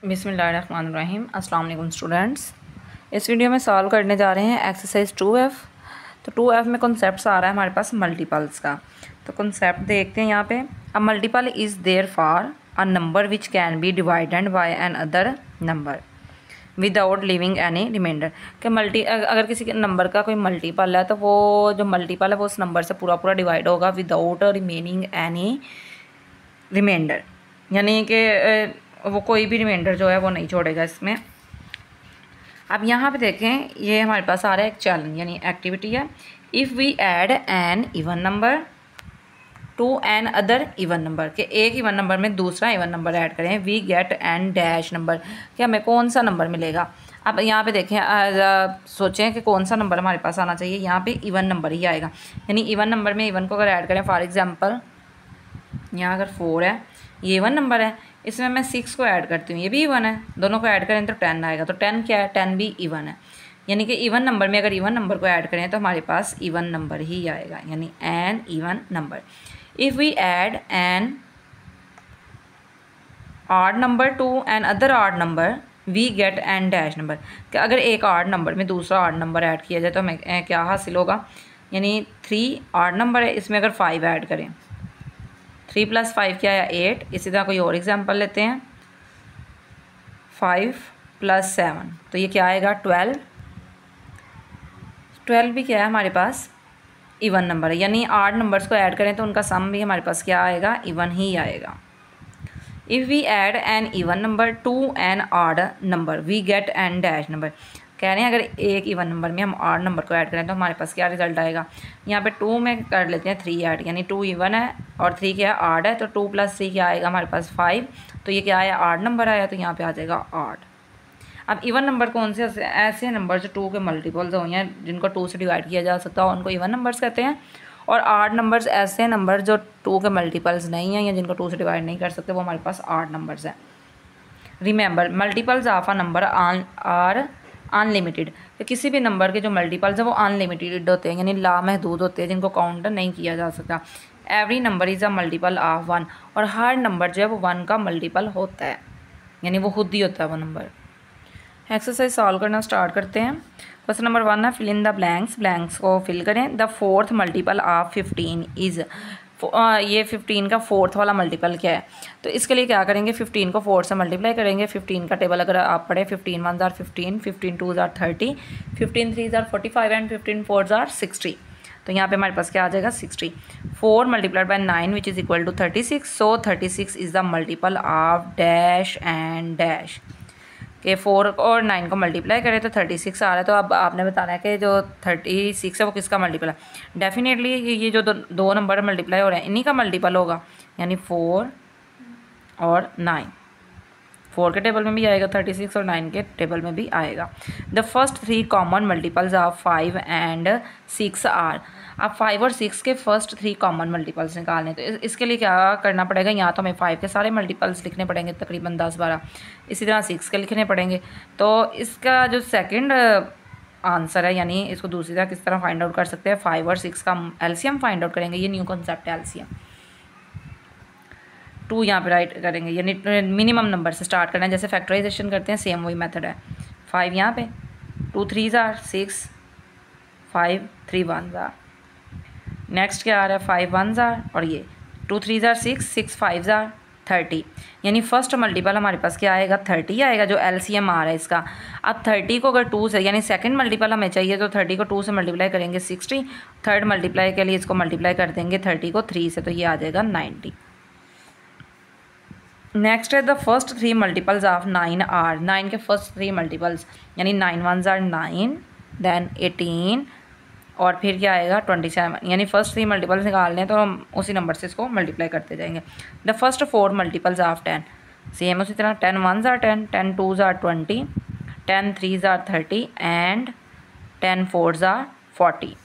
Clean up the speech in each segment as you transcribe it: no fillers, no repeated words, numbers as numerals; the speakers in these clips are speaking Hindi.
बिस्मिल्लाहिर्रहमानिर्रहीम। अस्सलाम वालेकुम स्टूडेंट्स। इस वीडियो में सॉल्व करने जा रहे हैं एक्सरसाइज 2F। तो 2F में कॉन्सेप्ट आ रहा है हमारे पास मल्टीपल्स का। तो कॉन्सेप्ट देखते हैं यहाँ पे। A multiple is there for a number which can be divided by another number without leaving any remainder. कि अगर किसी के नंबर का कोई मल्टीपल है तो वो जो मल्टीपल है वो उस नंबर से पूरा पूरा डिवाइड होगा विदाउट रिमेनिंग एनी रिमाइंडर, यानी कि वो कोई भी रिमाइंडर जो है वो नहीं छोड़ेगा इसमें। अब यहाँ पे देखें, ये हमारे पास आ रहा है एक चैलेंज यानी एक्टिविटी है। If we add an even number to another even number, के एक इवन नंबर में दूसरा इवन नंबर ऐड करें, we get an dash number, कि हमें कौन सा नंबर मिलेगा। अब यहाँ पे देखें, सोचें कि कौन सा नंबर हमारे पास आना चाहिए। यहाँ पे इवन नंबर ही आएगा, यानी इवन नंबर में इवन को अगर ऐड करें, फॉर एग्जांपल यहाँ अगर 4 है, ये इवन नंबर है, इसमें मैं 6 को ऐड करती हूँ, ये भी इवन है, दोनों को ऐड करें तो 10 आएगा। तो 10 क्या है, 10 भी इवन है, यानी कि इवन नंबर में अगर इवन नंबर को ऐड करें तो हमारे पास इवन नंबर ही आएगा, यानी an even number. If we add an odd number to another odd number we get an dash number, कि अगर एक ऑड नंबर में दूसरा ऑड नंबर ऐड किया जाए तो हमें क्या हासिल होगा, यानी 3 ऑड नंबर है, इसमें अगर 5 ऐड करें, 3 + 5 क्या है 8। इसी तरह कोई और एग्जांपल लेते हैं, 5 + 7 तो ये क्या आएगा 12। 12 भी क्या है हमारे पास इवन नंबर है, यानी 8 नंबर्स को ऐड करें तो उनका सम भी हमारे पास क्या आएगा, इवन ही आएगा। If we add an even number to an odd number we get an dash number, कह रहे हैं अगर एक इवन नंबर में हम ऑड नंबर को ऐड करें तो हमारे पास क्या रिजल्ट आएगा। यहाँ पे 2 में कर लेते हैं 3 ऐड, यानी 2 इवन है और 3 क्या है ऑड है, तो 2 + 3 क्या आएगा हमारे पास 5। तो ये क्या आया, ऑड नंबर आया, तो यहाँ पे आ जाएगा ऑड। अब इवन नंबर कौन से ऐसे नंबर जो 2 के मल्टीपल्स हो या जिनको 2 से डिवाइड किया जा सकता है उनको इवन नंबर्स कहते हैं, और ऑड नंबर्स ऐसे नंबर जो 2 के मल्टीपल्स नहीं हैं या जिनको 2 से डिवाइड नहीं कर सकते, वो हमारे पास ऑड नंबर्स हैं। Remember, multiples of a number are unlimited, तो किसी भी नंबर के जो मल्टीपल्स हैं वो अनलिमिटेड होते हैं, यानी लामहदूद होते हैं, जिनको काउंट नहीं किया जा सकता। Every number is a multiple of 1, और हर नंबर जो है वो 1 का मल्टीपल होता है, यानी वो खुद ही होता है वो नंबर। एक्सरसाइज सॉल्व करना स्टार्ट करते हैं। क्वेश्चन नंबर 1 है, fill in the blanks, blanks को फिल करें। The fourth multiple of 15 is, ये 15 का फोर्थ वाला मल्टीपल क्या है। तो इसके लिए क्या करेंगे, 15 को 4 से मल्टीप्लाई करेंगे। 15 का टेबल अगर आप पढ़ें, 15 1 * 15, 15 2 * 30, 15 3 * 45 एंड 15 4 * 60। तो यहाँ पे हमारे पास क्या आ जाएगा 60। 4 × 9 which is equal to 36। So 36 is the multiple of dash and dash, कि 4 और 9 को मल्टीप्लाई करें तो 36 आ रहा है। तो अब आपने बताना है कि जो 36 है वो किसका मल्टीपल है। डेफिनेटली ये जो दो नंबर मल्टीप्लाई हो रहे हैं इन्हीं का मल्टीपल होगा, यानी 4 और 9। 4 के टेबल में भी आएगा 36 और 9 के टेबल में भी आएगा। The first 3 common multiples of 5 and 6 are, अब 5 और 6 के फर्स्ट 3 कॉमन मल्टीपल्स निकालने। तो इसके लिए क्या करना पड़ेगा, यहाँ तो हमें 5 के सारे मल्टीपल्स लिखने पड़ेंगे, तकरीबन 10-12, इसी तरह 6 के लिखने पड़ेंगे। तो इसका जो सेकंड आंसर है, यानी इसको दूसरी तरह किस तरह फाइंड आउट कर सकते हैं, 5 और 6 का एलसीएम फाइंड आउट करेंगे। ये न्यू कॉन्सेप्ट है एलसीएम। 2 यहाँ पे राइट करेंगे, यानी मिनिमम नंबर से स्टार्ट करना है, जैसे फैक्टराइजेशन करते हैं सेम वही मेथड है। 5 यहाँ पे, 2 3 * 6, 5 3 1 * नेक्स्ट क्या आ रहा है 5 1 * और ये 2 3 * 6, 6 5 * 30, यानी फर्स्ट मल्टीपल हमारे पास क्या आएगा 30 आएगा, जो एलसीएम आ रहा है इसका। अब 30 को अगर 2 से, यानी सेकंड मल्टीपल हमें चाहिए, तो 30 को 2 से मल्टीप्लाई करेंगे 60, थर्ड मल्टीप्लाई के लिए इसको मल्टीप्लाई कर देंगे 30 को 3 से, तो ये आ जाएगा 90। नेक्स्ट है the first 3 multiples of 9 are, 9 के फर्स्ट 3 मल्टीपल्स, यानी 9 1 * 9, देन 18 और फिर क्या आएगा 27, यानी फर्स्ट 3 मल्टीपल्स निकालने तो हम उसी नंबर से इसको मल्टीप्लाई करते जाएंगे। The first 4 multiples of 10, same उसी तरह 10 1 * 10, 10 2 * 20, 10 3 * 30 एंड 10 4 * 40।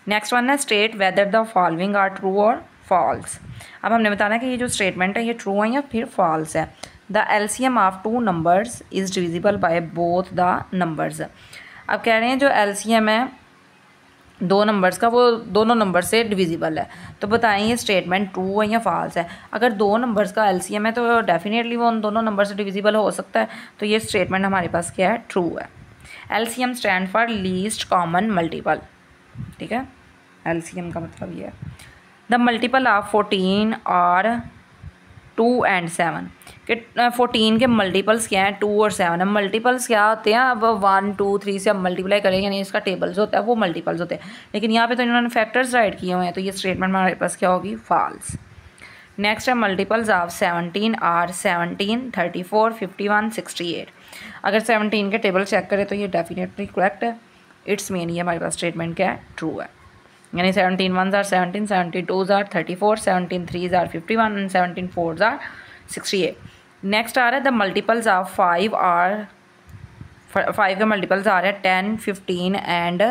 नेक्स्ट वन है state whether the following are true or false. अब हमने बताना है कि ये जो स्टेटमेंट है ये ट्रू है या फिर फॉल्स है। The LCM of 2 numbers is divisible by both the numbers. अब कह रहे हैं जो एलसीएम है दो नंबर्स का वो दोनों नंबर से डिविजिबल है। तो बताएं ये स्टेटमेंट ट्रू है या फॉल्स है। अगर दो नंबर्स का एलसीएम है तो डेफिनेटली वो उन दोनों नंबर से डिविजिबल हो सकता है। तो ये स्टेटमेंट हमारे पास क्या है, ट्रू है। LCM stand for least common multiple, ठीक है, एलसीएम का मतलब ये है। द मल्टीपल ऑफ 14 और 2 and 7 कि 14 के मल्टीपल्स क्या हैं, 2 और 7 है। मल्टीपल्स क्या होते हैं, अब 1 2 3 से अब मल्टीप्लाई करें, यानी इसका टेबल्स होता है वो मल्टीपल्स होते हैं, लेकिन यहाँ पे तो इन्होंने फैक्टर्स राइट किए हुए हैं, तो ये स्टेटमेंट हमारे पास क्या होगी, फॉल्स। नेक्स्ट है मल्टीपल्स ऑफ 17 आर 17 34 51 68। अगर 17 के टेबल चेक करें तो ये डेफिनेटली करेक्ट है। इट्स मीन ये हमारे पास स्टेटमेंट क्या है, ट्रू है। यानी 17 1s are 17, 17 2s are 34, 17 3s are 51 and 17 4s are 68। Next आ रहा है द मल्टीपल्स ऑफ 5 आर 5 के मल्टीपल्स आ रहे हैं 10 15 एंड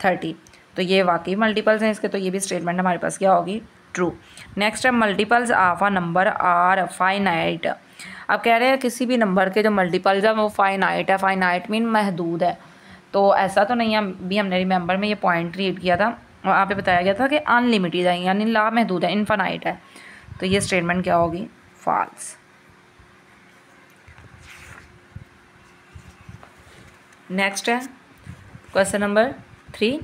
30। तो ये वाकई मल्टीपल्स हैं इसके, तो ये भी स्टेटमेंट हमारे पास क्या होगी, ट्रू। नेक्स्ट है multiples of a number are finite. अब कह रहे हैं किसी भी नंबर के जो मल्टीपल्स हैं वो फाइनाइट है। फाइनाइट मीन महदूद है, तो ऐसा तो नहीं है। अभी हमने रिमेंबर में ये पॉइंट रीड किया था और आप पे बताया गया था कि अनलिमिटेड है, यानी लामहदूद है, इनफाइनाइट है। तो ये स्टेटमेंट क्या होगी, फॉल्स। नेक्स्ट है question number 3,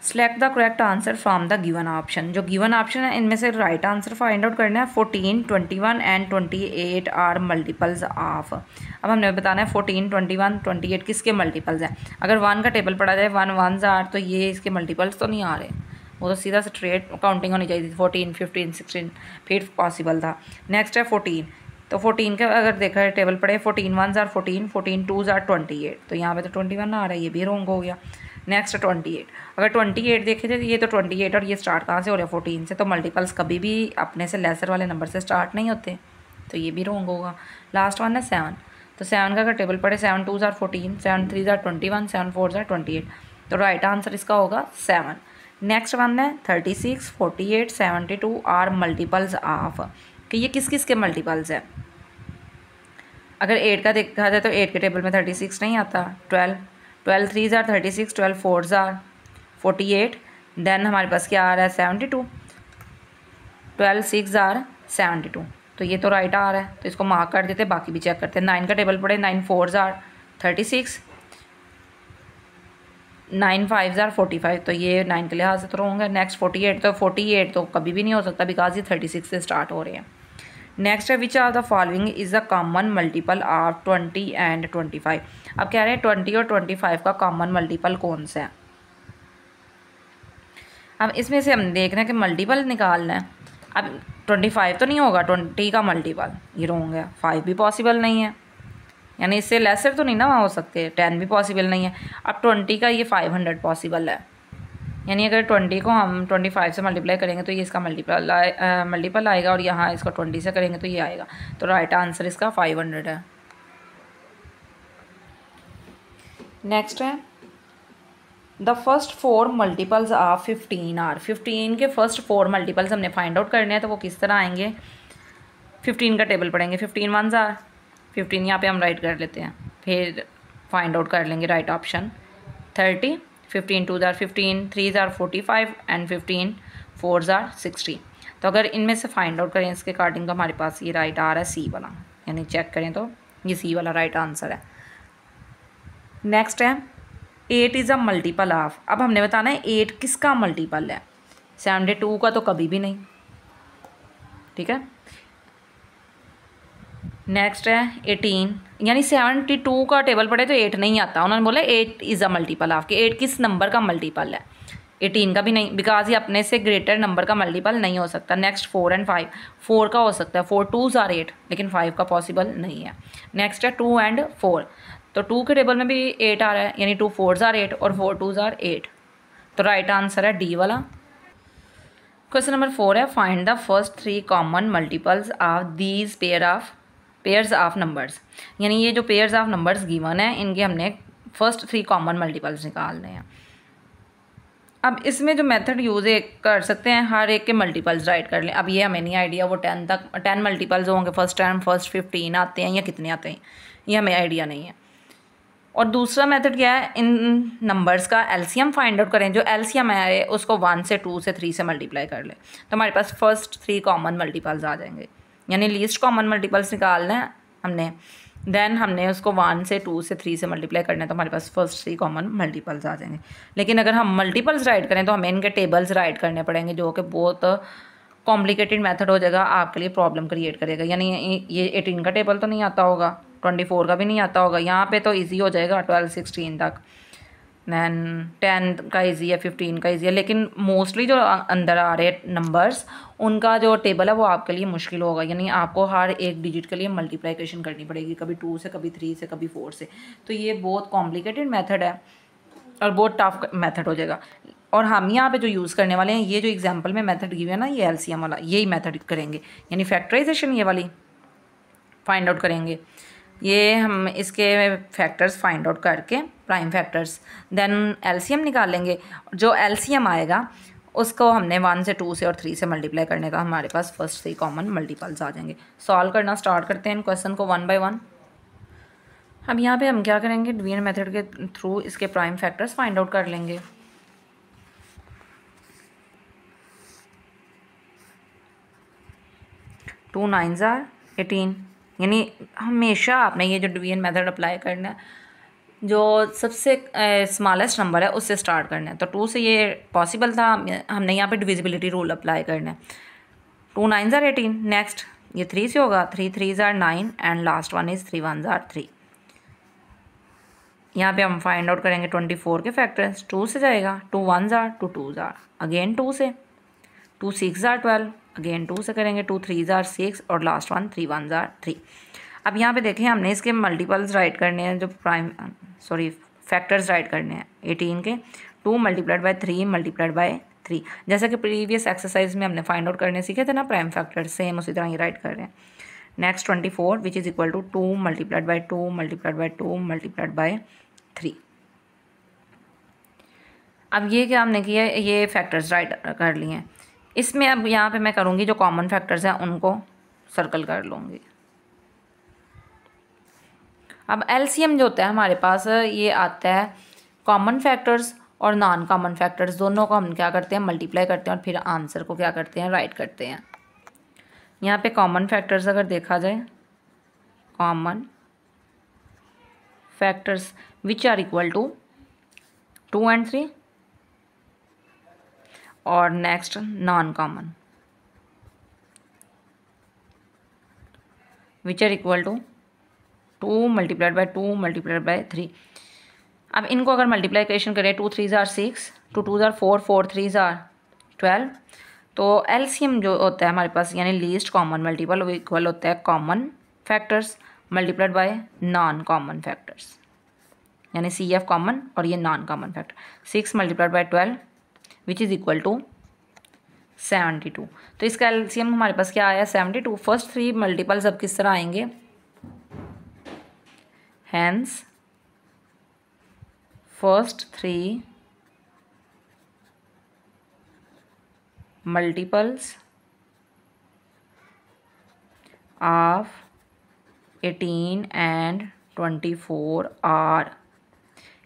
select the correct answer from the given option. जो गिवन ऑप्शन है इनमें से राइट आंसर फाइंड आउट करना है। 14 21 एंड 28 आर मल्टीपल्स ऑफ। अब हमने बताना है 14 21 28 किसके मल्टीपल्स हैं। अगर 1 का टेबल पढ़ा जाए 1 1s आर, तो ये इसके मल्टीपल्स तो नहीं आ रहे, वो तो सीधा स्ट्रेट काउंटिंग होनी चाहिए थी। 14 15 16 फिर पॉसिबल था। नेक्स्ट है 14, तो 14 का अगर देखा है टेबल पढ़े 14 1s आर 14 14 2s आर 28, तो यहाँ पे तो 21 आ रहा है, ये भी रॉन्ग हो गया। नेक्स्ट 28, अगर 28 देखे थे तो ये तो 28 और ये स्टार्ट कहाँ से हो रहा है, 14 से। तो मल्टीपल्स कभी भी अपने से लेसर वाले नंबर से स्टार्ट नहीं होते, तो ये भी रॉन्ग होगा। लास्ट वन है 7, तो 7 का अगर टेबल पढ़े 7 2s are 14 7 3s are 21 7 4s are 28, तो राइट आंसर इसका होगा 7। नेक्स्ट वन है 36 48 72 आर मल्टीपल्स ऑफ, कि ये किस किस के मल्टीपल्स है। अगर 8 का देखा जाए तो 8 के टेबल में 36 नहीं आता। 12 3s are 36 12 4s are 48, then हमारे पास क्या आ रहा है 72, 12 6 आर 72, तो ये तो राइट आ रहा है, तो इसको मार्क कर देते, बाकी भी चेक करते हैं। 9 का टेबल पड़े 9 4s आर 36 9 5s आर 45, तो ये 9 के लिहाज से तो रॉन्ग है। नेक्स्ट 48 तो कभी भी नहीं हो सकता बिकॉज ये 36 से स्टार्ट हो रहे हैं। नेक्स्ट है which are the following is a common multiple of 20 and 25। अब कह रहे हैं 20 और 25 का कॉमन मल्टीपल कौन सा है। अब इसमें से हम देख रहे हैं कि मल्टीपल निकालना है। अब 25 तो नहीं होगा 20 का मल्टीपल, ये रॉन्ग है। 5 भी पॉसिबल नहीं है, यानी इससे लेसर तो नहीं ना हो सकते। 10 भी पॉसिबल नहीं है। अब 20 का ये 500 पॉसिबल है, यानी अगर 20 को हम 25 से मल्टीप्लाई करेंगे तो ये इसका मल्टीपल आएगा, और यहाँ इसको 20 से करेंगे तो ये आएगा। तो राइट आंसर इसका 500 है। नेक्स्ट है the first 4 multiples of 15 are. 15 के फर्स्ट 4 मल्टीपल्स हमने फाइंड आउट करने हैं, तो वो किस तरह आएंगे। 15 का टेबल पढ़ेंगे 15 1s आर 15, यहाँ पे हम राइट कर लेते हैं, फिर फाइंड आउट कर लेंगे right option. 30 15 2s are 15 3s are 45 and 15 4s are 60। तो अगर इनमें से फाइंड आउट करें इसके अकॉर्डिंग तो हमारे पास ये राइट आ रहा है सी वाला, यानी चेक करें तो ये सी वाला राइट आंसर है। नेक्स्ट है 8 इज़ अ मल्टीपल ऑफ। अब हमने बताना है 8 किसका मल्टीपल है। 72 का तो कभी भी नहीं, ठीक है। नेक्स्ट है 18, यानी 72 का टेबल पढ़े तो 8 नहीं आता। उन्होंने बोला 8 इज़ अ मल्टीपल ऑफ, कि 8 किस नंबर का मल्टीपल है। 18 का भी नहीं, बिकॉज ये अपने से ग्रेटर नंबर का मल्टीपल नहीं हो सकता। नेक्स्ट 4 एंड 5, 4 का हो सकता है, 4 2s आर 8, लेकिन 5 का पॉसिबल नहीं है। नेक्स्ट है 2 एंड 4, तो 2 के टेबल में भी 8 आ रहा है, यानी 2 4s आर 8 और 4 2s आर 8, तो राइट आंसर है डी वाला। क्वेश्चन नंबर 4 है find the first 3 common multiples of these pairs of numbers. यानी ये जो पेयर्स ऑफ नंबर्स गिवन है इनके हमने फर्स्ट 3 कॉमन मल्टीपल्स निकालने हैं। अब इसमें जो मेथड यूज़ कर सकते हैं, हर एक के मल्टीपल्स राइट कर लें। अब ये हमें नहीं आइडिया वो 10 तक 10 मल्टीपल्स होंगे फर्स्ट 10 फर्स्ट 15 आते हैं या कितने आते हैं, ये हमें आइडिया नहीं है। और दूसरा मेथड क्या है, इन नंबर्स का एलसीएम फाइंड आउट करें। जो एलसीएम है उसको 1 से 2 से 3 से मल्टीप्लाई कर लें, तो हमारे पास फर्स्ट 3 कॉमन मल्टीपल्स आ जाएंगे, यानी लीस्ट कॉमन मल्टीपल्स निकालना है हमने। देन हमने उसको 1 से 2 से 3 से मल्टीप्लाई करना है, तो हमारे पास फर्स्ट 3 कॉमन मल्टीपल्स आ जाएंगे। लेकिन अगर हम मल्टीपल्स राइट करें तो हमें इनके टेबल्स राइट करने पड़ेंगे, जो कि बहुत कॉम्प्लिकेटेड मेथड हो जाएगा, आपके लिए प्रॉब्लम क्रिएट करेगा। यानी ये 18 का टेबल तो नहीं आता होगा, 24 का भी नहीं आता होगा, यहाँ पे तो इजी हो जाएगा 12 16 तक। दैन 10 का इजी है, 15 का इजी है, लेकिन मोस्टली जो अंदर आ रहे नंबर्स उनका जो टेबल है वो आपके लिए मुश्किल होगा। यानी आपको हर एक डिजिट के लिए मल्टीप्लिकेशन करनी पड़ेगी, कभी 2 से, कभी 3 से, कभी 4 से। तो ये बहुत कॉम्प्लिकेटेड मेथड है और बहुत टफ मेथड हो जाएगा। और हम यहाँ पे जो यूज़ करने वाले हैं, ये जो एग्जांपल में मेथड गिव है ना, ये एलसीएम वाला, यही मेथड करेंगे, यानी फैक्टराइजेशन ये वाली फाइंड आउट करेंगे। ये हम इसके फैक्टर्स फाइंड आउट करके प्राइम फैक्टर्स, देन एलसीएम निकालेंगे। जो एलसीएम आएगा उसको हमने 1 से 2 से और 3 से मल्टीप्लाई करने का, हमारे पास फर्स्ट 3 कॉमन मल्टीपल्स आ जाएंगे। सॉल्व करना स्टार्ट करते हैं क्वेश्चन को 1 बाय 1। अब यहाँ पे हम क्या करेंगे, डिवीजन मेथड के थ्रू इसके प्राइम फैक्टर्स फाइंड आउट कर लेंगे। टू 9s आर 18, यानी हमेशा आपने ये जो डिवीजन मेथड अप्लाई करना है, जो सबसे स्मॉलेस्ट नंबर है उससे स्टार्ट करना है। तो 2 से ये पॉसिबल था, हमने यहाँ पे डिविजिबिलिटी रूल अप्लाई करना है। 2 9s आर 18, नेक्स्ट ये 3 से होगा, 3 3s are 9 and last one is 3 1s are 3। यहाँ पे हम फाइंड आउट करेंगे 24 के फैक्टर्स। 2 से जाएगा, 2 1s are, 2 2s are, again 2 से, 2 6s आर 12, अगेन 2 से करेंगे, 2 3s आर 6 और लास्ट वन 3 1s आर 3। अब यहाँ पे देखें, हमने इसके मल्टीपल्स राइट करने हैं, जो फैक्टर्स राइट करने हैं 18 के। 2 मल्टीप्लाइड बाय 3 मल्टीप्लाइड बाय 3, जैसा कि प्रीवियस एक्सरसाइज में हमने फाइंड आउट करने सीखे थे ना प्राइम फैक्टर, सेम उसी तरह ये राइट कर रहे हैं। Next 24 which is equal to 2 multiplied by 2 multiplied by 2 multiplied by 3। अब ये क्या हमने किया, ये फैक्टर्स राइट कर लिए हैं। इसमें अब यहाँ पे मैं करूँगी जो कॉमन फैक्टर्स हैं उनको सर्कल कर लूँगी। अब एलसीएम जो होता है हमारे पास, ये आता है कॉमन फैक्टर्स और नॉन कॉमन फैक्टर्स, दोनों को हम क्या करते हैं, मल्टीप्लाई करते हैं और फिर आंसर को क्या करते हैं, राइट करते हैं। यहाँ पे कॉमन फैक्टर्स अगर देखा जाए, common factors which are equal to 2 and 3, और next non common which are equal to 2 multiplied by 2 multiplied by 3। अब इनको अगर मल्टीप्लाइकेशन करें, 2 3s are 6, 2 2s are 4, 4 3s are 12, तो एलसीएम जो होता है हमारे पास, यानी लीस्ट कॉमन मल्टीपल, वो इक्वल होता है common factors multiplied by non common factors, यानी CF कॉमन और ये non common factor. 6 multiplied by 12 which is equal to 72। तो इसका एलसीएम हमारे पास क्या आया, 72। फर्स्ट 3 मल्टीपल्स अब किस तरह आएंगे, hence first 3 multiples of 18 and 24 are,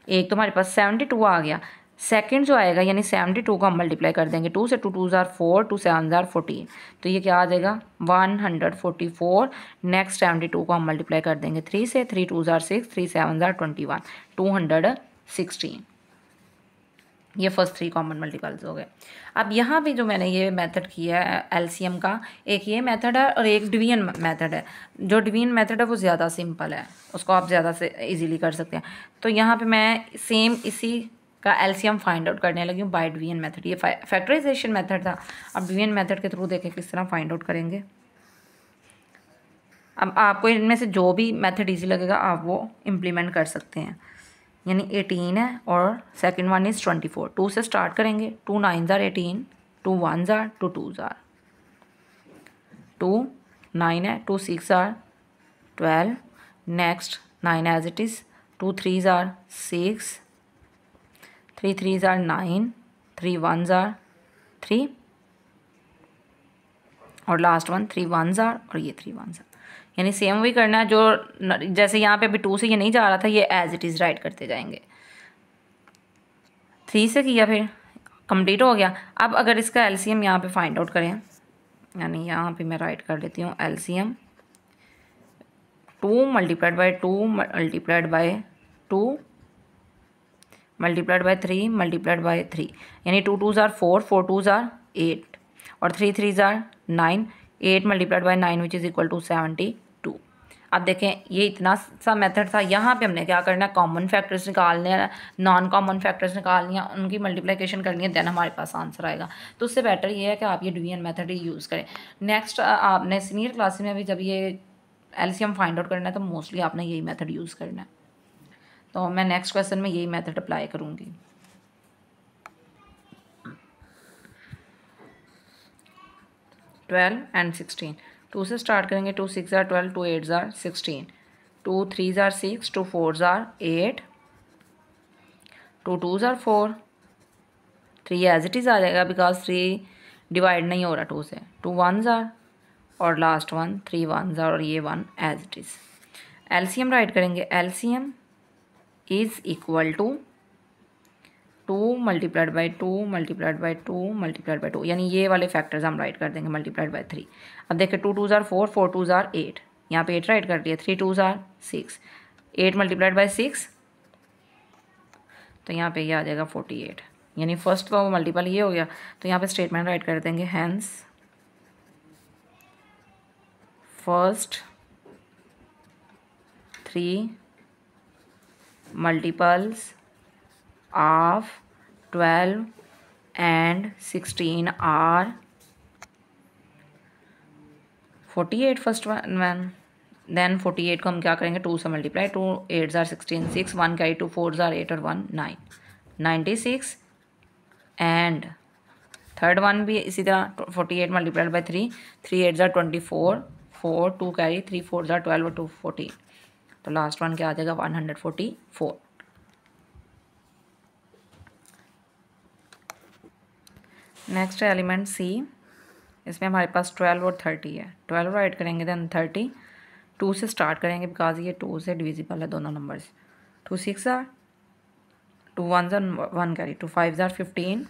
एक तो हमारे पास 72 आ गया, सेकंड जो आएगा यानी 72 को हम मल्टीप्लाई कर देंगे, 2 से 2 2s आर 4, 2 7s आर 14, तो ये क्या आ जाएगा 144। नेक्स्ट 72 को हम मल्टीप्लाई कर देंगे 3 से, 3 2s आर 6, 3 7s आर 21, 216। ये फर्स्ट 3 कॉमन मल्टीपल्स हो गए। अब यहाँ पे जो मैंने ये मेथड किया है एलसीएम का, एक ये मेथड है और एक डिवीजन मेथड है। जो डिवीजन मेथड है वो ज़्यादा सिंपल है, उसको आप ज़्यादा से इजीली कर सकते हैं। तो यहाँ पे मैं सेम इसी का एलसीएम फाइंड आउट करने लगी हूँ बाय डिवीजन मेथड। ये फैक्टराइजेशन मेथड था, अब डिवीजन मेथड के थ्रू देखें किस तरह फाइंड आउट करेंगे। अब आपको इनमें से जो भी मेथड ईजी लगेगा आप वो इम्प्लीमेंट कर सकते हैं। यानी 18 है और सेकंड वन इज़ 24। 2 से स्टार्ट करेंगे, 2 9s are 18, 2 1s are, 2 2s are, 2 9 है, 2 6 are 12, next 9 as it is, 2 3s are 6, 3 3s are 9, 3 1s are 3 और लास्ट वन 3 1s आर और ये 3 1s आर। यानी सेम वही करना है जो जैसे यहाँ पे अभी 2 से ये नहीं जा रहा था, ये एज इट इज़ राइट करते जाएंगे। 3 से किया, फिर कंप्लीट हो गया। अब अगर इसका एलसीएम यहाँ पे फाइंड आउट करें, यानी यहाँ पे मैं राइट कर देती हूँ LCM 2 multiplied by 2 multiplied by 2 multiplied by 3 multiplied by 3, यानी 2 2s are 4, 4 2s are 8 और 3 3s are 9, 8 multiplied by 9 which is equal to 72। अब देखें ये इतना सा मेथड था। यहाँ पे हमने क्या करना है, कॉमन फैक्टर्स निकालने हैं, नॉन कॉमन फैक्टर्स निकालनी है, उनकी मल्टीप्लिकेशन करनी है, देन हमारे पास आंसर आएगा। तो उससे बेटर ये है कि आप ये डिवीजन मेथड ही यूज़ करें। नेक्स्ट आपने सीनियर क्लास में भी जब ये एलसीएम फाइंड आउट करना है तो मोस्टली आपने यही मेथड यूज़ करना है। तो मैं नेक्स्ट क्वेश्चन में यही मेथड अप्लाई करूँगी। ट्वेल्व एंड 16, 2 से स्टार्ट करेंगे। 2 6 जार 12, 2 8 जार 16, 2 3 जार 6, 2 4 जार 8, 2 2 जार 4, 3 एज इट इज़ आ जाएगा बिकॉज 3 डिवाइड नहीं हो रहा 2 से, 2 1 जार और लास्ट वन 3 1 जार और ये 1 as it is. LCM write करेंगे, LCM is equal to 2 multiplied by 2 multiplied by 2 multiplied by 2, यानी ये वाले फैक्टर्स हम राइट कर देंगे मल्टीप्लाइड बाई 3। अब देखिए 2 2 जार 4, 4 2 जार 8, यहाँ पे 8 राइट कर दिया, 3 2 जार 6, 8 मल्टीप्लाइड बाई 6, तो यहाँ पे ये आ जाएगा 48, यानी फर्स्ट तो मल्टीपल ये हो गया। तो यहाँ पे स्टेटमेंट राइट कर देंगे, hence first 3 multiples of 12 and 16 are 48 first one. Then 48 को हम क्या करेंगे, 2 से मल्टीप्लाई, 2 8 जार 16, 6 1 कैरी, 2 4 जार 8 और 1 9, 96। एंड थर्ड वन भी इसी तरह 48 multiplied by 3, 3 8 jar 24, 4 2 carry, 3 4 jar 12 और 2 14, तो लास्ट वन क्या आ जाएगा 144। नेक्स्ट है एलिमेंट सी, इसमें हमारे पास 12 और 30 है। 12 राइट करेंगे, देन 30, 2 से स्टार्ट करेंगे बिकॉज ये 2 से डिविजिबल है दोनों नंबर्स। 2 6 जार, 2 1 जार 1 कैरी, 2 5 जार 15,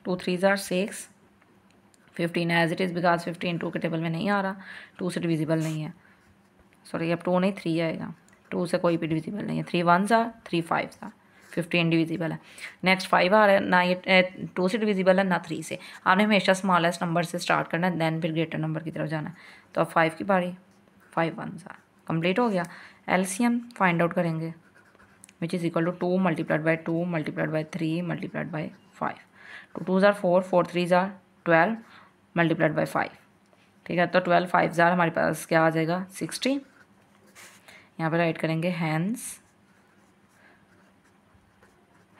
2 3 जार 6, 15 एज इट इज़ बिकॉज 15 2 के टेबल में नहीं आ रहा, 2 से डिविजिबल नहीं है, सॉरी अब 2 नहीं 3 आएगा, 2 से कोई भी डिविजिबल नहीं है। 3 1 जार 3 5 जार, 15 डिविजिबल है। नेक्स्ट 5 आ रहा है, ना ये 2 से डिविजिबल है ना 3 से। आपने हमेशा स्मॉलेस्ट नंबर से स्टार्ट करना है, देन फिर ग्रेटर नंबर की तरफ जाना है। तो अब 5 की बारी, 5 1 जार कंप्लीट हो गया। एलसीएम फाइंड आउट करेंगे which is equal to 2 multiplied by 2 multiplied by 3 multiplied by 5, 2 2 जार 4, 4 3 जार 12 मल्टीप्लाइड बाई 5, ठीक है। तो 12 5 जार हमारे पास क्या आ जाएगा 60। यहाँ पर राइट करेंगे, hence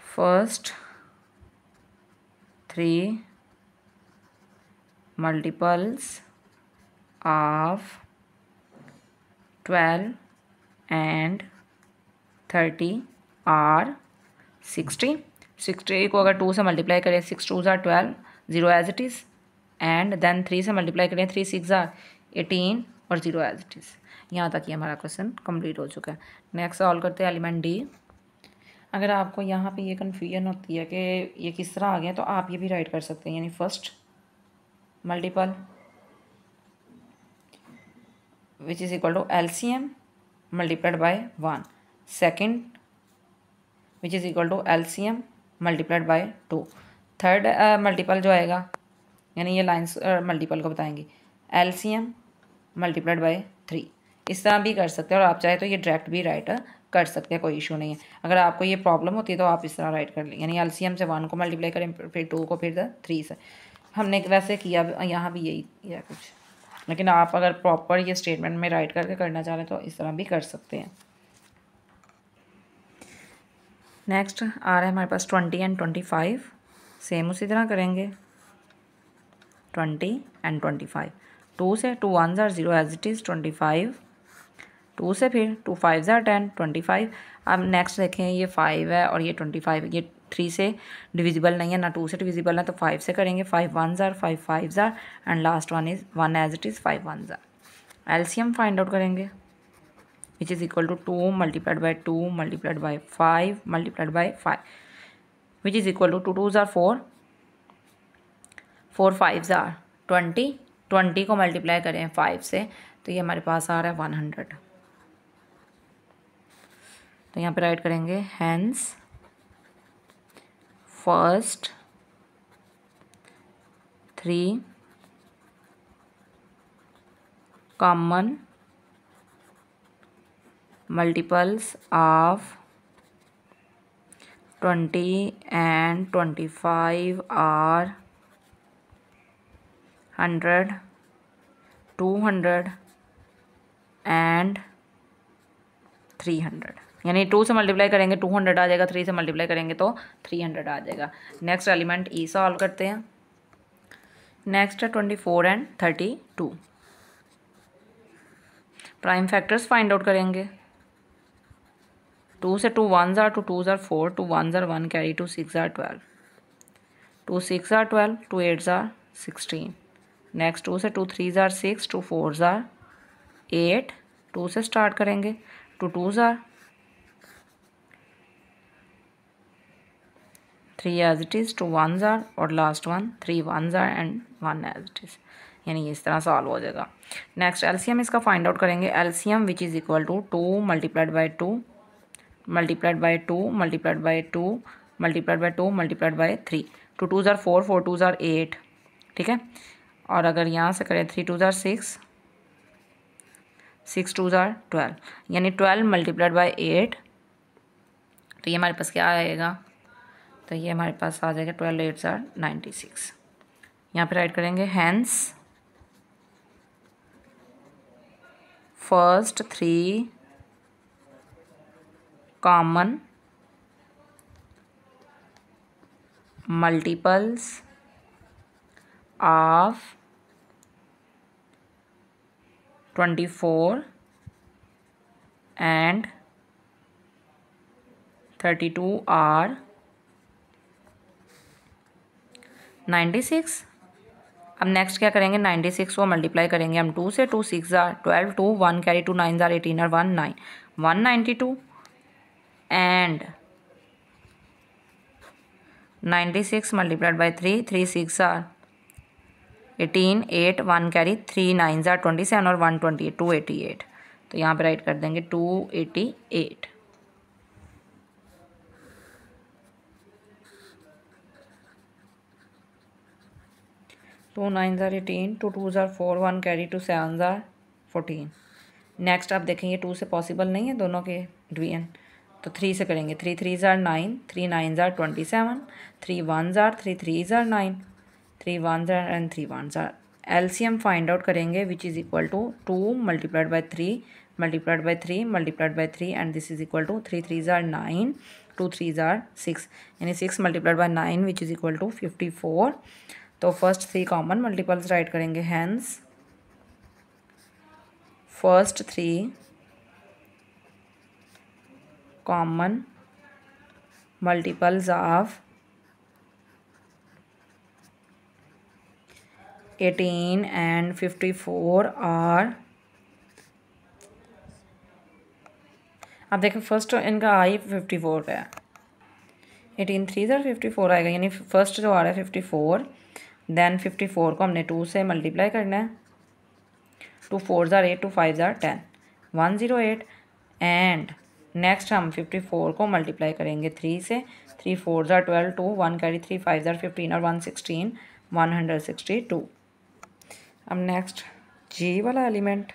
first 3 multiples of 12 and 30 are 60। 60 को अगर 2 से मल्टीप्लाई करें, 6 2 जार 12, 0 as it is, and then 3 से मल्टीप्लाई करें, 3 6 जार 18 और 0 एज इट इज़। यहाँ तक ये हमारा क्वेश्चन कंप्लीट हो चुका है। नेक्स्ट सॉल्व करते हैं एलिमेंट डी। अगर आपको यहाँ पे ये कन्फ्यूजन होती है कि ये किस तरह आ गया, तो आप ये भी राइट कर सकते हैं, यानी first multiple which is equal to LCM multiplied by 1, second which is equal to LCM multiplied by 2, third multiple जो आएगा, यानी ये लाइंस मल्टीपल को बताएंगी, एलसीएम मल्टीप्लाइड बाय 3। इस तरह भी कर सकते हैं और आप चाहे तो ये डायरेक्ट भी राइट कर सकते हैं, कोई इशू नहीं है। अगर आपको ये प्रॉब्लम होती है तो आप इस तरह राइट कर लें, यानी एलसीएम से 1 को मल्टीप्लाई करें, फिर 2 को, फिर 3 से। हमने वैसे किया, यहाँ भी यही किया कुछ, लेकिन आप अगर प्रॉपर ये स्टेटमेंट में राइट करके करना चाह रहे हैं तो इस तरह भी कर सकते हैं। नेक्स्ट आ रहा है हमारे पास 20 एंड 25, सेम उसी तरह करेंगे, 20 एंड 25, 2 से 2 1 जार 0 एज इट इज़, 25, 2 से फिर 2 5 जार 10, 25। अब नेक्स्ट देखें, ये 5 है और ये 25, ये 3 से डिविजिबल नहीं है ना 2 से डिविजिबल है, तो 5 से करेंगे, 5 1 जार 5 5 जार and last one is 1 as it is, 5 1 जार। एलसीएम फाइंड आउट करेंगे which is equal to 2 multiplied by 2 multiplied by 5 multiplied by 5 which is equal to 2 2 ज़ार 4 4 5 ज़ार 20 20 को मल्टीप्लाई करें 5 से तो ये हमारे पास आ रहा है 100। तो यहाँ पे राइट करेंगे hence first 3 common multiples of 20 and 25 are 100 200 and 300। यानी 2 से मल्टीप्लाई करेंगे 200 आ जाएगा, 3 से मल्टीप्लाई करेंगे तो 300 आ जाएगा। नेक्स्ट एलिमेंट ई सॉल्व करते हैं। नेक्स्ट है 24 and 32। Prime factors find out करेंगे। 2 से 2 1s are 2 2s are 4 2 1s are 1 carry 2 6 are 12 2 6 are 12 2 8s are 16। Next 2 से 2 3s are 6 2 4s are 8 2 से स्टार्ट करेंगे 2 2s are 3 as it is 2 1s are और last one 3 1s are and 1 as it is। यानी इस तरह सॉल्व हो जाएगा। नेक्स्ट एलसीएम इसका फाइंड आउट करेंगे। LCM which is equal to 2 multiplied by 2 multiplied by 2 multiplied by 2 multiplied by 2 multiplied by 3 2 2s are 4 4 2s are 8। ठीक है, और अगर यहाँ से करें 3 2s are 6 6 2s are 12 यानी 12 मल्टीप्लाइड बाई 8। तो ये हमारे पास क्या आएगा, तो ये हमारे पास आ जाएगा 12 8s are 96। यहाँ पे राइट करेंगे hence first 3 common multiples of 24 and 32 are 96। अब नेक्स्ट क्या करेंगे, 96 को मल्टीप्लाई करेंगे हम 2 से 2 6 जार 12 2 1 कैरी 2 9 जार 18 और 1 9 192 and 96 multiplied by 3 3 6 jar 18 8 1 carry 3 9 jar 27 और 128 288। तो यहाँ पे राइट कर देंगे 288। Two 9s are 18 2 2s are 4 1 carry 2 7s are 14। Next आप देखेंगे 2 से पॉसिबल नहीं है दोनों के डिवीजन, तो 3 से करेंगे 3 3s are 9 3 9s are 27 3 1s are 3 3s are 9 3 1s are and 3 1s are। LCM find out करेंगे which is equal to 2 multiplied by 3 multiplied by 3 multiplied by 3 and this is equal to 3 3s are 9 2 3s are 6 यानी 6 multiplied by 9 which is equal to 54। तो फर्स्ट 3 कॉमन मल्टीपल्स राइट करेंगे hence first 3 common multiples of 18 and 54 are. अब देखें फर्स्ट इनका आई 54 का है, 18 3s are 54 आएगा यानी फर्स्ट जो आ रहा है 54। देन 54 को हमने 2 से मल्टीप्लाई करना है 2 4s are 8 2 5s are 10 108 and next हम 54 को मल्टीप्लाई करेंगे 3 से 3 4s are 12 2 1 carry 3 5s are 15 और 116 162। अब नेक्स्ट जी वाला एलिमेंट।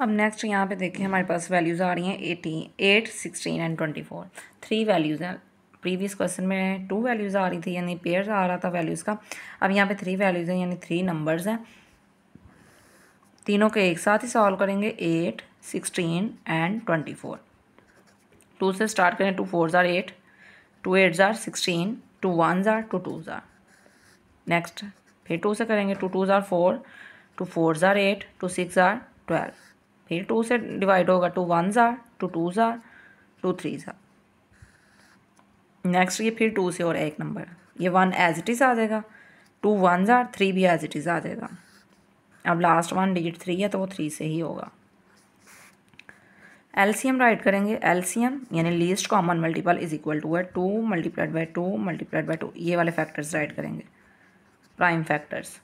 अब नेक्स्ट यहाँ पे देखें हमारे पास वैल्यूज़ आ रही हैं 88 16 एंड 24। 3 वैल्यूज़ हैं, प्रीवियस क्वेश्चन में 2 वैल्यूज़ आ रही थी यानी पेयर्स आ रहा था वैल्यूज़ का। अब यहाँ पे 3 वैल्यूज़ हैं यानी 3 नंबर्स हैं, तीनों के एक साथ ही सॉल्व करेंगे 8 16 एंड 24। 2 से स्टार्ट करें 2 4s are 8 2 8s are 16 2 1s are 2 2s are। Next फिर 2 से करेंगे 2 2s are 4 2 4s are 8 2 6 are 12। फिर 2 से डिवाइड होगा 2 1s are 2 2s are 2 3s are। Next ये फिर 2 से और एक नंबर ये 1 एज इट इज़ आ जाएगा 2 1s are 3 भी एज इट इज़ आ जाएगा। अब लास्ट वन डिजिट 3 है तो वो 3 से ही होगा। एलसीएम राइट करेंगे। एलसीएम यानी least common multiple is equal to है 2 मल्टीप्लाइड बाई 2 मल्टीप्लाइड बाई 2, ये वाले फैक्टर्स राइट करेंगे, prime factors.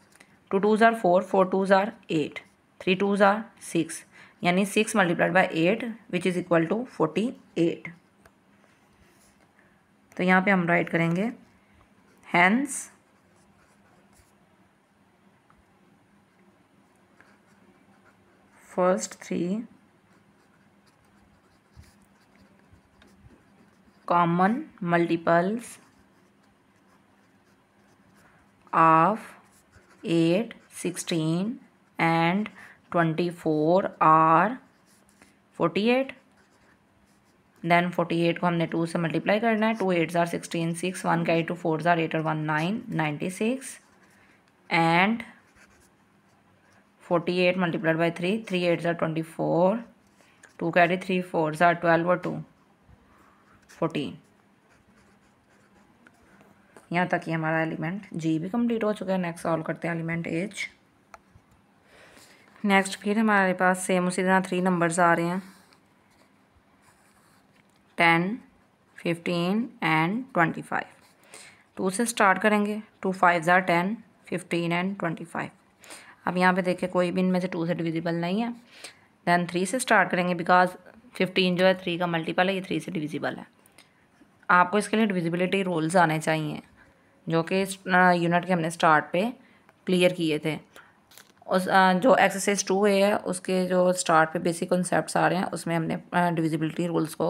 2 2s are 4, 4 2s are 8, 3 2s are 6, यानी 6 multiplied by 8 which is equal to 48। तो यहाँ पे हम राइट करेंगे hence first 3 common multiples of 8, 16 and 24 are 48। Then 48 को हमने 2 से मल्टीप्लाई करना है। 2 8s are 16, 6 1 carry 2 4s are 8 और 1 9, 96 and 48 multiplied by 3, 3 8s are 24, 2 carry 3 4s are 12 और 2 14। यहाँ तक ही हमारा एलिमेंट जी भी कंप्लीट हो चुका है। नेक्स्ट सॉल्व करते हैं एलिमेंट एच। नेक्स्ट फिर हमारे पास सेम उसी तरह 3 नंबर्स आ रहे हैं 10, 15 एंड 25। 2 से स्टार्ट करेंगे। 2 5s are 10, 15 एंड 25। अब यहाँ पे देखिए कोई भी इनमें से 2 से डिविजिबल नहीं है। देन 3 से स्टार्ट करेंगे बिकॉज 15 जो है 3 का मल्टीपल है, ये 3 से डिविजिबल है। आपको इसके लिए डिविजिबिलिटी रूल्स आने चाहिए जो कि यूनिट के हमने स्टार्ट पे क्लियर किए थे। उस जो एक्सरसाइज 2A है उसके जो स्टार्ट पे बेसिक कॉन्सेप्ट्स आ रहे हैं उसमें हमने डिविजिबिलिटी रूल्स को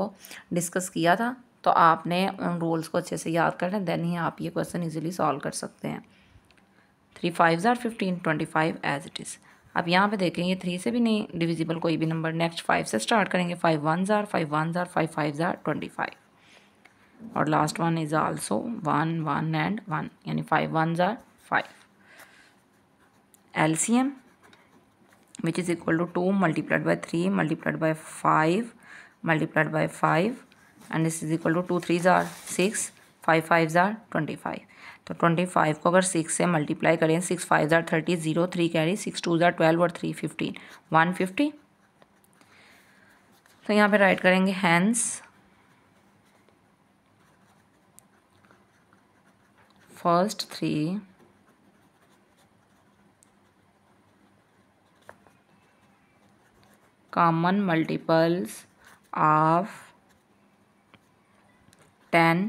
डिस्कस किया था। तो आपने उन रूल्स को अच्छे से याद करना, देन ही आप ये क्वेश्चन इजीली सॉल्व कर सकते हैं। 3 5s are 15, 25 as it is. अब यहाँ पे देखेंगे 3 से भी नहीं डिविजिबल कोई भी नंबर। नेक्स्ट 5 से स्टार्ट करेंगे। 5 1s are 5 1s are 5 5s are 25 और last one is also 1 1 and 1, यानी 5 1s are 5। LCM which is equal to 2 multiplied by 3 multiplied by 5 multiplied by 5 and this is equal to 2 3s are 6, 5 5s are 25। तो 25 को अगर 6 से मल्टीप्लाई करें, 6 5s are 30, 0 3 carry, 6 2s are 12 और 3 15, 150। तो यहाँ पे राइट करेंगे hence first 3 common multiples of 10,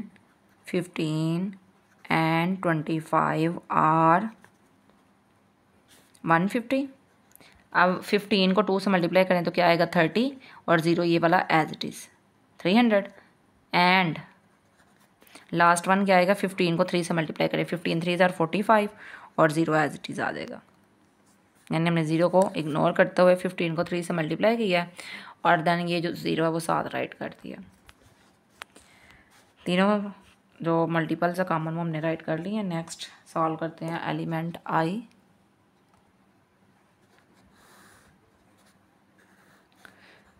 15 and 25 are 150। अब 15 को 2 से मल्टीप्लाई करें तो क्या आएगा 30 और 0 ये वाला as it is 300 and last one क्या आएगा 15 को 3 से मल्टीप्लाई करें। 15 3s are 45 और 0 एज इट इज़ आ जाएगा। यानी हमने 0 को इग्नोर करते हुए 15 को 3 से मल्टीप्लाई किया और देन ये जो 0 है वो 7 राइट कर दिया। तीनों जो मल्टीपल्स है कॉमन वो हमने राइट कर ली है। नेक्स्ट सॉल्व करते हैं एलिमेंट आई।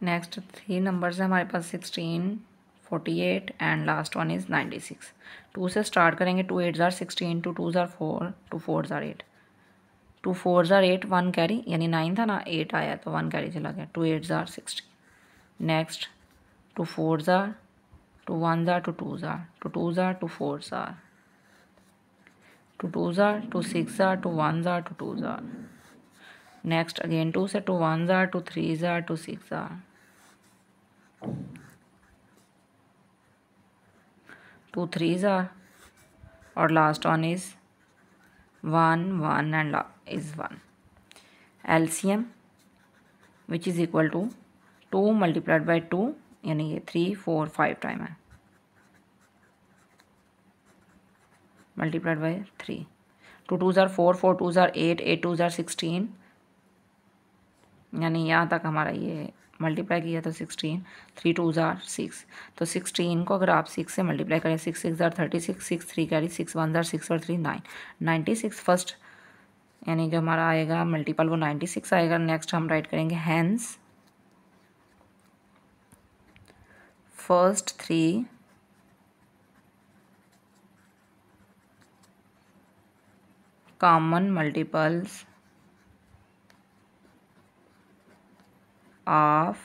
नेक्स्ट 3 नंबर्स है हमारे पास 16, 48 एंड लास्ट वन इज़ 96। 2 से स्टार्ट करेंगे। 2 8s are 16, 2 2s are 4, 2 4s are 8, 2 4s are 8, 1 carry, यानी 9 था ना 8 आया तो 1 कैरी चला गया। 2 8s are 16। Next 2 4s are, 2 1s are, 2 2s are, 2 2s are, 2 4s are, 2 2s are, 2 6s are, 2 1s are, 2 2s are। Next again 2 से 2 1s are, 2 3s are, 2 6s are, 2 3s are और last one is 1 1 and is 1। LCM which is equal to 2 multiplied by 2, यानी ये 3 4 5 टाइम है multiplied by 3। 2 2s are 4, 4 2s are 8, 8 2s are 16, यानी यहाँ तक हमारा ये मल्टीप्लाई किया तो 16, 3 2s are 6। तो 16 को अगर आप 6 से मल्टीप्लाई करें 6 6 are 36, 6 3 कैरी, 6 1s are 6 और 3 9, 96 फर्स्ट, यानी जो हमारा आएगा मल्टीपल वो 96 आएगा। नेक्स्ट हम राइट करेंगे hence first 3 common multiples of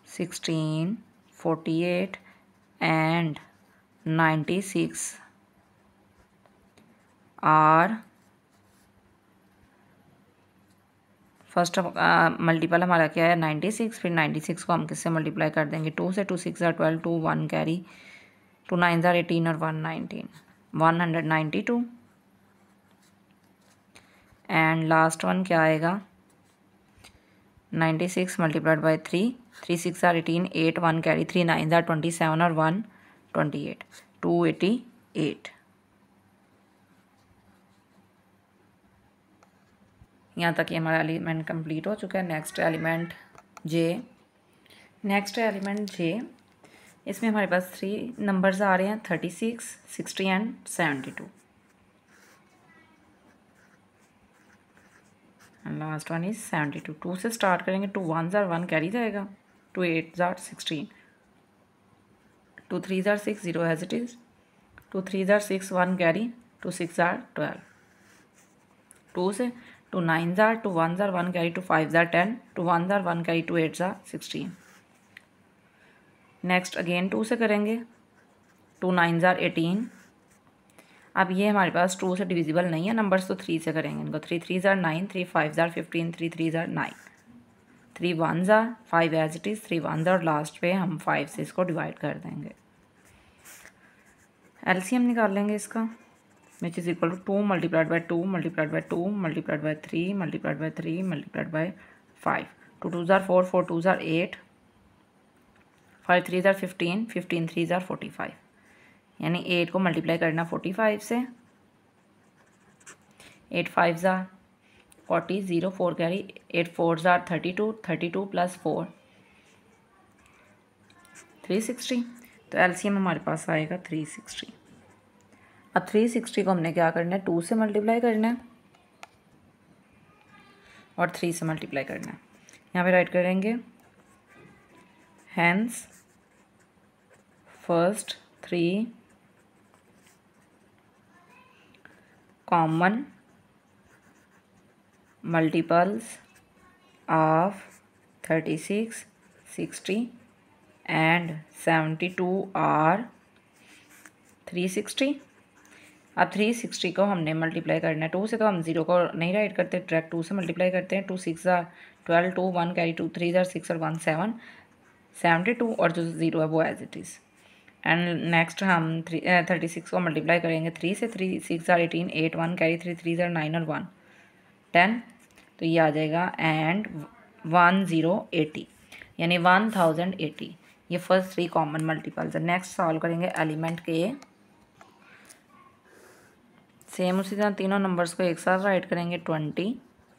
16, 48 and 96 are first multiple हमारा क्या है 96, फिर 96 को हम किससे मल्टीप्लाई कर देंगे 2 से, 2 6 are 12, 2 1 कैरी, 2 9 are 18 और 1 19, 192 एंड लास्ट वन क्या आएगा 96 multiplied by 3, 3 6 are 18, 8 1 carry, 3 9 are 27 और 1 28, 288। यहाँ तक ये हमारा एलिमेंट कंप्लीट हो चुका है। नेक्स्ट एलिमेंट जे, इसमें हमारे पास 3 नंबर्स आ रहे हैं 36, 60 and 72 and last one is 72। 2 से स्टार्ट करेंगे, 2 1s are 1 कैरी जाएगा, 2 8s are 16, 2 3s are 6 0 as it is, 2 3s are 6 1 carry, 2 6 are 12, 2 से 2 9s are 2 1s are 1 carry, 2 5s are 10, 2 1s are 1 carry, 2 8s are 16। Next again 2 से करेंगे, 2 9s are 18। अब ये हमारे पास 2 से डिविजिबल नहीं है नंबर्स, तो 3 से करेंगे इनको। 3 3s are 9, 3 5s are 15, 3 3s are 9, 3 1s are 5 as it is, 3 1s और लास्ट पे हम 5 से इसको डिवाइड कर देंगे। एलसीएम निकाल लेंगे इसका, which is equal to 2 multiplied by 2 multiplied by 2 multiplied by 3 multiplied by 3 multiplied by 5, 2 2s are 4, 4 2s are 8, 5 3s are 15, 15 3s are 45, यानी 8 को मल्टीप्लाई करना 45 से, 8 5s are 40, 0 4 carry, 8 4s are 32, 32 plus 4 360। तो एलसीएम हमारे पास आएगा 360। अब 360 को हमने क्या करना है 2 से मल्टीप्लाई करना है और 3 से मल्टीप्लाई करना है। यहाँ पे राइट करेंगे hence first 3 common multiples of 36, 60 and 72 are 360। अब 360 को हमने मल्टीप्लाई करना है 2 से, तो हम 0 को नहीं राइट करते, डायरेक्ट 2 से मल्टीप्लाई करते हैं। 2 6 are 12, 2 1 कैरी, 2 3 are 6 और 1 7, 72 और जो 0 है वो as it is. And next हम 36 को मल्टीप्लाई करेंगे 3 से, 3 6 are 18, 8 1 कैरी, 3 3 are 9 और 1 10, तो ये आ जाएगा एंड 1080, यानी 1080। ये फर्स्ट 3 कॉमन मल्टीपल्स है। नेक्स्ट सॉल्व करेंगे एलिमेंट के, सेम उसी तरह तीनों नंबर्स को एक साथ राइट करेंगे 20,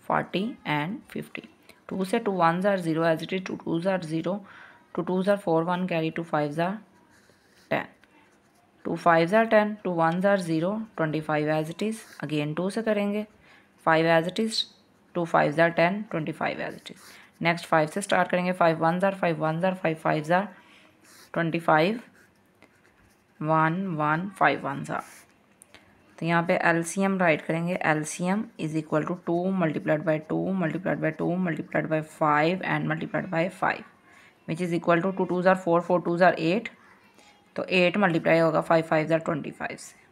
40 एंड 50। 2 से 2 1s are 0 as it is, 2 2s are 0, 2 2s are 4 1 carry, 2 5s are 10, 2 5s are 10, 2 1s are 0, 25 as it is. Again 2 से करेंगे 5 as it is, 2 5s are 10, 25 as it is. Next 5 से स्टार्ट करेंगे, 5 1s are 5 1s are 5 5s are 25, 1 1 5 1s are। तो यहाँ पे एलसीएम राइट करेंगे, LCM is equal to 2 multiplied by 2 multiplied by 2 multiplied by 5 and multiplied by 5, which is equal to 2 2s are 4, 4 2s are 8, तो 8 मल्टीप्लाई होगा 5 5s are 25 से।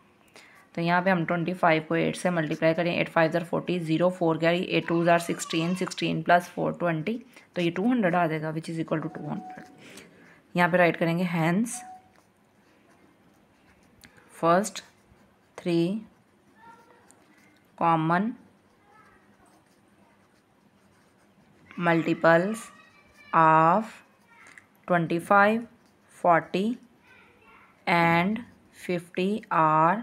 तो यहाँ पे हम 25 को 8 से मल्टीप्लाई करें, 8 5s are 40, 0 4 carry, 8 2s are 16, 16 plus 4 20, तो ये 200 आ जाएगा, विच इज़ इक्वल टू 200। यहाँ पे राइट करेंगे hence first 3 common multiples of 25, 40 and 50 are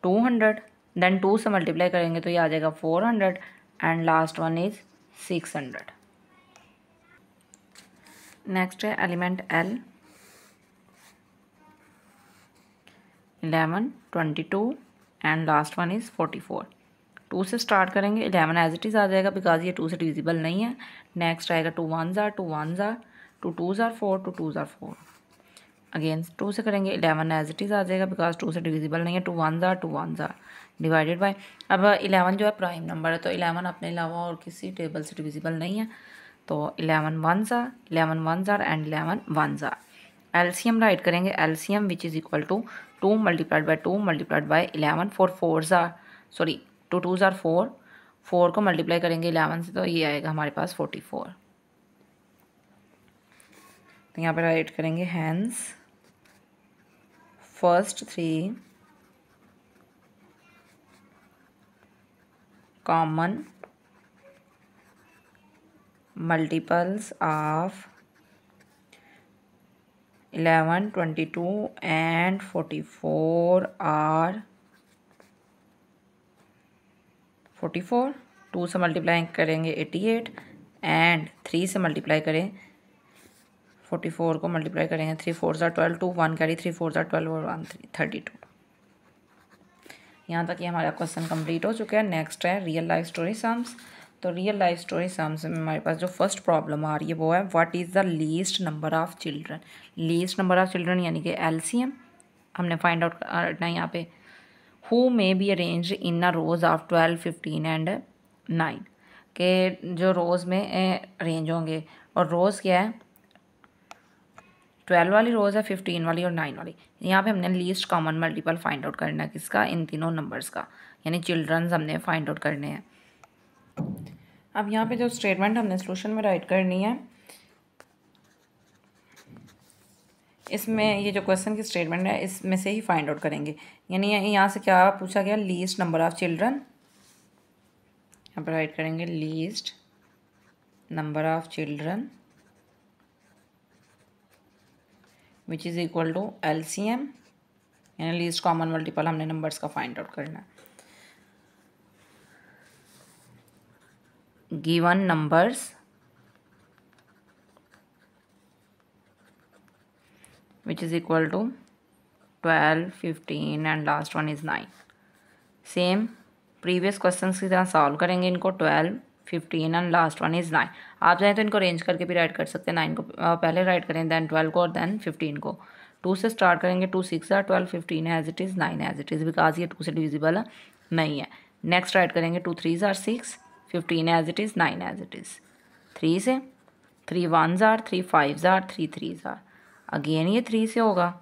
200, then 2 से मल्टीप्लाई करेंगे तो ये आ जाएगा 400 and last one is 600। Next है element L, 11 22 and last one is 44। 2 से स्टार्ट करेंगे, 11 एज इट इज़ आ जाएगा बिकॉज ये 2 से डिविजिबल नहीं है। नेक्स्ट आएगा 2 1s are 2 1s are, 2 2s are 4, 2 2s are 4। Again 2 से करेंगे, 11 एज इट इज़ आ जाएगा बिकॉज 2 से डिविजिबल नहीं है। 2 1s are 2 1s are divided by, अब 11 जो है प्राइम नंबर है, तो 11 अपने अलावा और किसी टेबल से डिविजिबल नहीं है, तो 11 1s are, 11 1s are and 11 1s are। LCM write करेंगे, LCM which is equal to 2 multiplied by 2 multiplied by 11, 4 4s are, sorry 2 2s are 4, 4 को मल्टीप्लाई करेंगे 11 से तो ये आएगा हमारे पास 44। तो यहाँ पे राइट करेंगे hence first 3 common multiples of 11 22 and 44 are 44, 2 से मल्टीप्लाई करेंगे 88 एंड 3 से मल्टीप्लाई करें 44 को मल्टीप्लाई करेंगे 3 4s are 12, 2 1 carry 3 4s are 12 और 1 3 32। यहाँ तक ये हमारा क्वेश्चन कंप्लीट हो चुका है। नेक्स्ट है रियल लाइफ स्टोरी सम्स। तो रियल लाइफ स्टोरी सम्स में हमारे पास जो फर्स्ट प्रॉब्लम आ रही है वो है what is the least number of children. Least number of children यानी कि एलसीएम हमने फाइंड आउट करना है यहाँ पे। Who may be arrange in a rose of 12 15 and 9 के जो रोज़ में अरेंज होंगे, और रोज़ क्या है 12 वाली रोज़ है, 15 वाली और 9 वाली। यहाँ पे हमने least common multiple find out करना है किसका, इन तीनों नंबर्स का, यानी चिल्ड्रंस हमने फाइंड आउट करने हैं। अब यहाँ पे जो स्टेटमेंट हमने सोल्यूशन में राइट करनी है, इसमें ये जो क्वेश्चन की स्टेटमेंट है इसमें से ही फाइंड आउट करेंगे। यानी यहाँ से क्या पूछा गया, लीस्ट नंबर ऑफ चिल्ड्रन, यहाँ पर राइट करेंगे least number of children which is equal to LCM, यानी लीस्ट कॉमन मल्टीपल हमने नंबर्स का फाइंड आउट करना है। Given numbers which is equal to 12 15 and last one is 9। Same previous questions की तरह सॉल्व करेंगे इनको, 12 15 एंड लास्ट वन इज़ 9। आप चाहें तो इनको अरेंज करके भी राइट कर सकते हैं। 9 को पहले राइट करें, देन 12 को और देन 15 को। 2 से स्टार्ट करेंगे, 2 6 are 12 15 as it is 9 as it is, because ये 2 से डिविजिबल नहीं है। नेक्स्ट राइट करेंगे 2 3s are 6 15 as it is 9 as it is. 3 से 3 1s are 3 5s are 3 3s are, again ये 3 से होगा,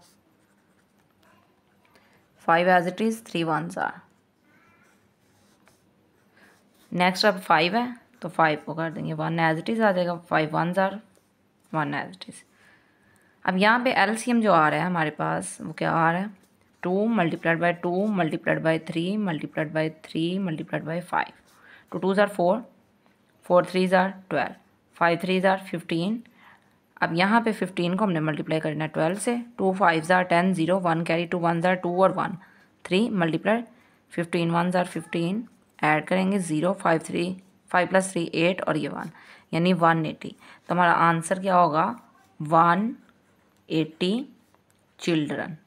5 as it is 3 1s are। नेक्स्ट अब 5 है तो 5 को कर देंगे 1 एज इट इज़ आ जाएगा, 5 1s are 1 as it is. अब यहाँ पे एलसीएम जो आ रहा है हमारे पास वो क्या आ रहा है, 2 multiplied by 2 multiplied by 3 multiplied by 3 multiplied by 5। 2 2s are 4, 4 3s are 12, 5 3s are 15। अब यहाँ पे 15 को हमने मल्टीप्लाई करना है 12 से, 2 5s are 10 0 1 carry 2 1s are 2 और 1 3 मल्टीप्लाई 15 1s are 15, ऐड करेंगे 0 5 3 5 + 3 8 और ये 1, यानी 180। तो हमारा आंसर क्या होगा, 180 चिल्ड्रन।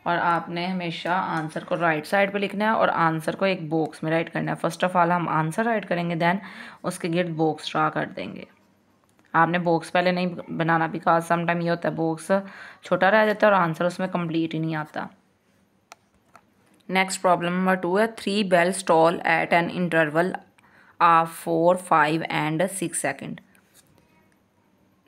और आपने हमेशा आंसर को राइट साइड पे लिखना है और आंसर को एक बॉक्स में राइट करना है। फर्स्ट ऑफ ऑल हम आंसर राइट करेंगे, देन उसके गिर्द बॉक्स ड्रा कर देंगे। आपने बॉक्स पहले नहीं बनाना, बिकॉज समटाइम ये होता है बॉक्स छोटा रह जाता है और आंसर उसमें कंप्लीट ही नहीं आता। नेक्स्ट प्रॉब्लम नंबर 2 है 3 bells toll at an interval of 4 5 and 6 second.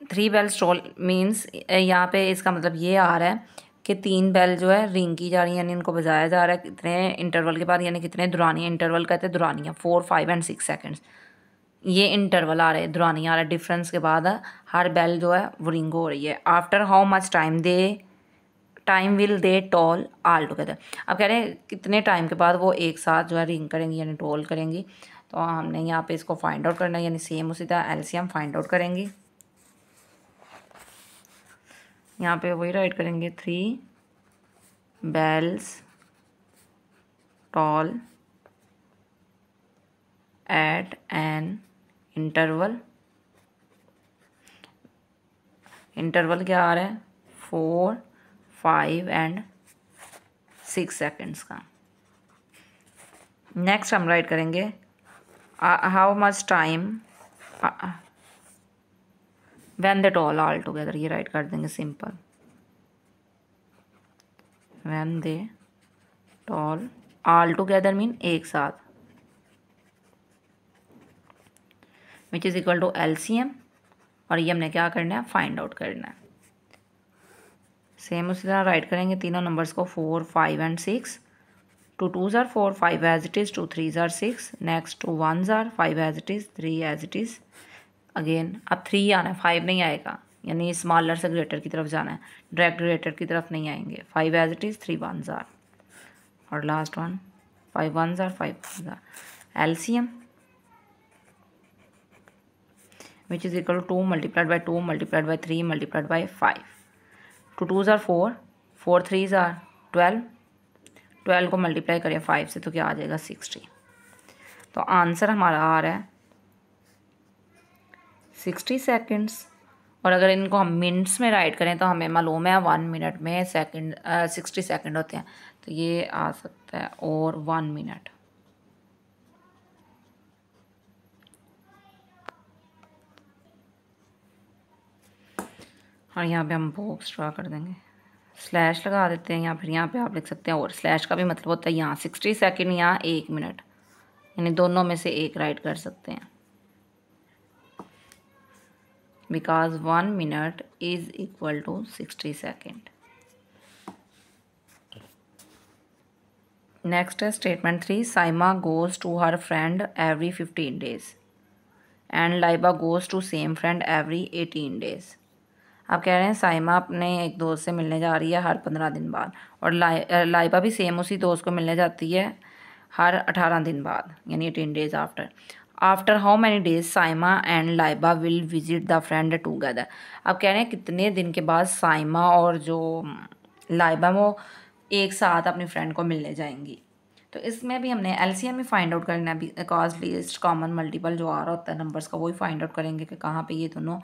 3 bells toll means यहाँ पे इसका मतलब ये आ रहा है कि 3 बेल जो है रिंग की जा रही है, यानी इनको बजाया जा रहा है कितने इंटरवल के बाद, यानी कितने दुरानियाँ, इंटरवल कहते हैं दुरानियाँ, 4 5 एंड 6 सेकेंड्स। ये इंटरवल आ रहे हैं, दुरानियाँ आ रहा है, डिफरेंस के बाद हर बेल जो है वो रिंग हो रही है। After how much time will they toll all together. अब कह रहे हैं कितने टाइम के बाद वो एक साथ जो है रिंग करेंगी यानी टॉल करेंगी। तो हमने यहाँ पे इसको फाइंड आउट करना है, यानी सेम उसी तरह एलसीएम फाइंड आउट करेंगे। यहाँ पे वही राइट करेंगे 3 bells toll at an interval क्या आ रहा है 4 5 एंड 6 सेकेंड्स का। नेक्स्ट हम राइट करेंगे how much time when they toll all together, ये राइट कर देंगे simple, when they toll all together mean एक साथ। Which is equal to LCM, और ये हमने क्या करना है, फाइंड आउट करना है। सेम उसी तरह राइट करेंगे तीनों नंबर्स को, 4, 5 and 6। 2 2s are 4, 5 as it is, 2 3s are 6, next 2 1s are 5 as it is, 3 as it is, again अब 3 आना है, 5 नहीं आएगा, यानी स्मॉलर से ग्रेटर की तरफ जाना है, डायरेक्ट ग्रेटर की तरफ नहीं आएंगे। 5 as it is, 3 1s are, और last one 5 1s are, 5 1s are। LCM which is equal to 2 multiplied by 2 multiplied by 3 multiplied by 5। 2 2s are 4, 4 3s are 12, 12 को मल्टीप्लाई करें 5 से तो क्या आ जाएगा, 60। तो आंसर हमारा आ रहा है 60 सेकेंड्स। और अगर इनको हम मिनट्स में राइट करें तो हमें मालूम है 1 मिनट में 60 सेकेंड होते हैं, तो ये आ सकता है और 1 मिनट। और यहाँ पे हम बॉक्स ड्रा कर देंगे, स्लैश लगा देते हैं, या फिर यहाँ पे आप लिख सकते हैं, और स्लैश का भी मतलब होता है यहाँ 60 सेकेंड या 1 मिनट, यानी दोनों में से एक राइट कर सकते हैं, because 1 minute is equal to 60 second. Next है statement 3, Saima goes to her friend every 15 days and Laiba goes to same friend every 18 days। आप कह रहे हैं साइमा अपने एक दोस्त से मिलने जा रही है हर 15 दिन बाद, और लाइबा भी सेम उसी दोस्त को मिलने जाती है हर 18 दिन बाद, यानी 18 days after. After how many days Saima and Laiba will visit the friend together. आप कह रहे हैं कितने दिन के बाद साइमा और जो लाइबा वो एक साथ अपनी फ्रेंड को मिलने जाएंगी। तो इसमें भी हमने LCM ही फाइंड आउट करना है, बिकॉज लीस्ट कॉमन मल्टीपल जो आ रहा होता है नंबर्स का, वही फाइंड आउट करेंगे कि कहाँ पे ये दोनों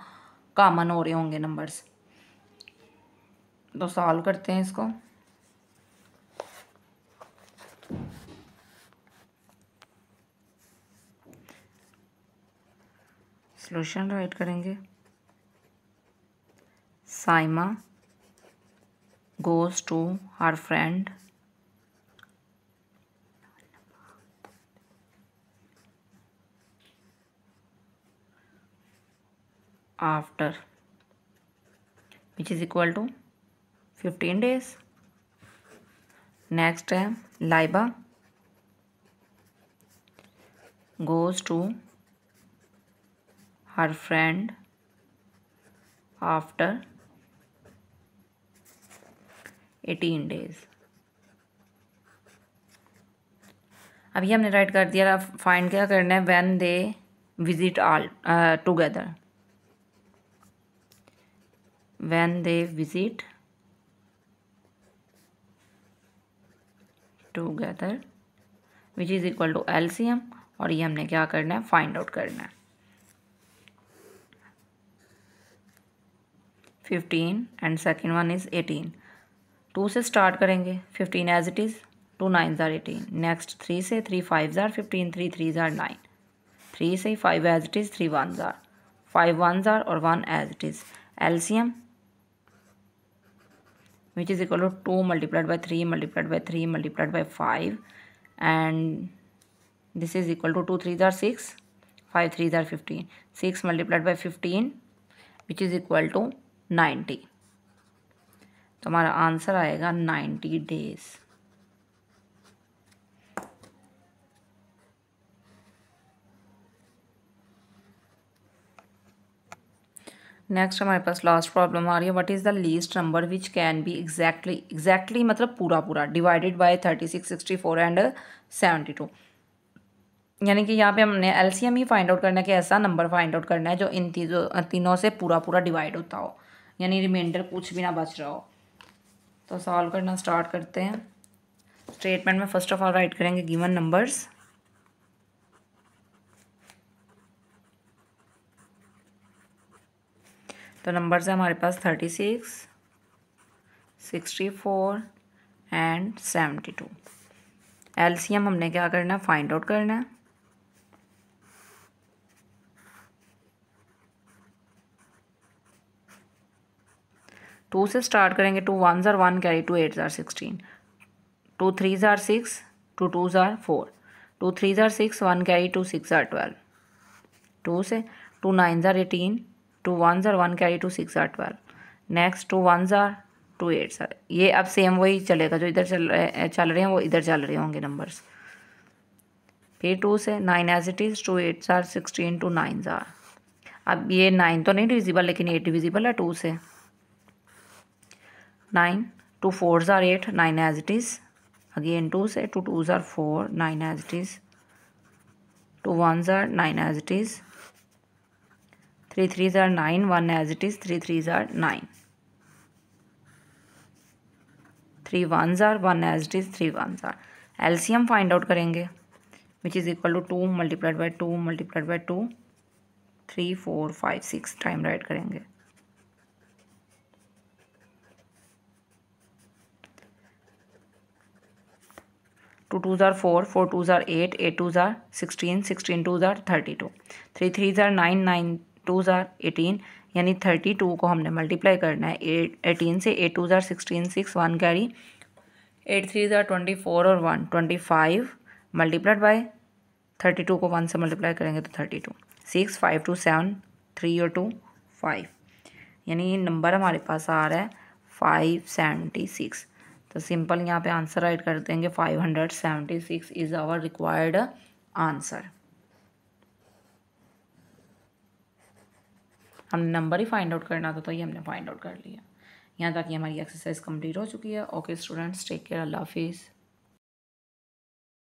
कॉमन हो रहे होंगे नंबर्स। तो सॉल्व करते हैं इसको। सॉल्यूशन राइट करेंगे, Saima goes to her friend after which is equal to 15 days। Next है Laiba goes to her friend after 18 days। अभी हमने राइट कर दिया, फाइंड क्या करना है, when they visit all together, when they visit together which is equal to LCM, और ये हमने क्या करना है, फाइंड आउट करना है। 15 एंड सेकेंड वन इज़ 18। 2 से स्टार्ट करेंगे, 15 as it is, 2 9s are 18। Next 3 से, 3 5s are 15, 3 3s are 9। 3 से 5 as it is, 3 1s are, 5 1s are, और 1 as it is. LCM which is equal to 2 multiplied by 3 multiplied by 3 multiplied by 5, and this is equal to 2 3s are 6, 5 3s are 15, 6 multiplied by 15 which is equal to 90। तो हमारा आंसर आएगा 90 days। नेक्स्ट हमारे पास लास्ट प्रॉब्लम आ रही है, what is the least number which can B exactly मतलब पूरा डिवाइडेड बाय 36 64 एंड 72। यानी कि यहाँ पे हमने LCM ही फाइंड आउट करना है कि ऐसा नंबर फाइंड आउट करना है जो इन तीनों से पूरा डिवाइड होता हो, यानी रिमाइंडर कुछ भी ना बच रहा हो। तो सॉल्व करना स्टार्ट करते हैं। स्टेटमेंट में फर्स्ट ऑफ ऑल राइट करेंगे गिवन नंबर्स, तो नंबर्स है हमारे पास 36 64 एंड 72। LCM हमने क्या करना है, फाइंड आउट करना है। टू से स्टार्ट करेंगे, 2 1s are 1 carry, 2 8s are 16, 2 3s are 6, 2 2s are 4, 2 3s are 6, 1 carry, 2 6 are 12, 2 से, 2 9 ज़ार 18, 2 1 ज़ार 1 कैरी 2 6 ज़ार 12, नेक्स्ट 2 1 ज़ार 2 8 ज़ार। ये अब सेम वही चलेगा, जो इधर चल रहे हैं वो इधर चल रहे होंगे नंबर्स। फिर 2 से 9 एज इट इज़, 2 8 ज़ार 16, 2 9 ज़ार। अब ये 9 तो नहीं डिविजिबल, लेकिन 8 डिविजिबल है 2 से। 9, 2 4 ज़ार 8, 9 एज इट इज़, अगेन 2 से, 2 2 ज़ार 4, 9 एज इट इज़, 2 1 ज़ार 9 एज इट इज़, 3 3 ज़ार 9, 1 एज इट इज़, 3 3 ज़ार 9, 3 1 ज़ार 1 एज इट इज़, 3 1 ज़ार। एलसीएम फाइंड आउट करेंगे, which is equal to 2 multiplied by 2 multiplied by 2, 3 4 5 6 time right करेंगे। टू 2 ज़ार 4, 4 2 ज़ार 8, 8 2 ज़ार 16, 16 2 ज़ार 32, 3 3 ज़ार 9, 9 2 ज़ार 18, यानी 32 को हमने मल्टीप्लाई करना है 18 से, 8 2 ज़ार 16, 6 1 कैरी, 8 3 ज़ार 24 और 1 25 मल्टीप्लाइड बाय 32 को 1 से मल्टीप्लाई करेंगे तो 32, 6 5 2 7, 3 और 2 5, यानी नंबर हमारे पास आ रहा है 576। तो सिंपल यहाँ पे आंसर राइट कर देंगे, 576 इज़ आवर रिक्वायर्ड आंसर। हमने नंबर ही फाइंड आउट करना था, तो ये हमने फाइंड आउट कर लिया। यहाँ तक ये हमारी एक्सरसाइज कंप्लीट हो चुकी है। ओके स्टूडेंट्स, टेक केयर, अल्लाह हाफिज़।